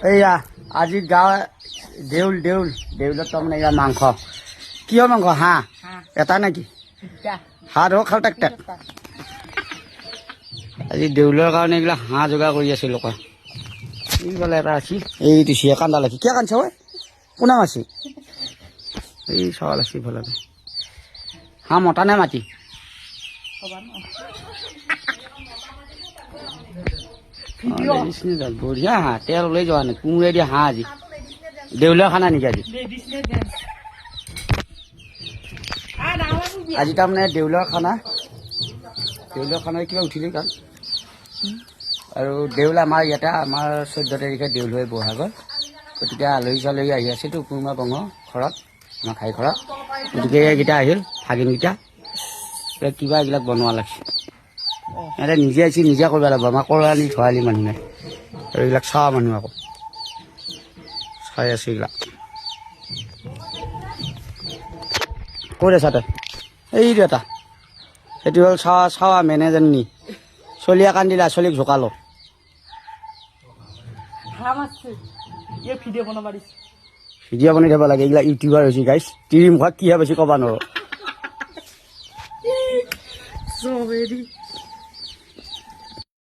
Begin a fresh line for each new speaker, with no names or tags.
এইয়া আজি গাঁও দেউলত তাৰমানে এয়া মাংস কিহৰ মাংস হাঁহ এটা নেকি হাঁহ ধৰক খাল টেক আজি দেউলৰ কাৰণে এইবিলাক হাঁহ যোগাৰ কৰি আছে লোকৰ এইফালে এটা আছে এইটো চিয়া কান্দা লাগি কিয় কান্দছে ঐ কোনে মাছি এই চাউল আছে ইফালে হাঁহ মতা নে মাটি বঢ়িয়া হাঁহ তেল ওলাই যোৱা নাই কোমোৰে দিয়া হাঁহ আজি দেউলীয়া খানা নেকি আজি তাৰমানে দেউলীয়া খানা কিবা উঠিলেই কাৰণ আৰু দেউল আমাৰ ইয়াতে আমাৰ 14 তাৰিখে দেউল হৈ বহাগত গতিকে আলহী চালহী আহি আছেতো কুৰ্মা বঙ ঘৰত আমাৰ খাই ঘৰত গতিকে এইকেইটা আহিল ভাগিনকেইটা কিবা এইবিলাক বনোৱা লাগিছে ইয়াতে নিজে আহিছে নিজে কৰিব লাগিব আমাৰ কৰালি ধোৱালি মানুহে আৰু এইবিলাক চাৱা মানুহ আকৌ চাই আছে এইবিলাক ক'ত আছা তই এইটো এটা সেইটো হ'ল চাৱা মেনেজাৰনী চলিয়া কান্দিলা চলিক ঝোকালো ভিডিঅ' বনাই দিব লাগে এইবিলাক ইউটিউবাৰ হৈছে গাইছ তিৰি মুখত কিহে বেছি ক'বা নোৱাৰো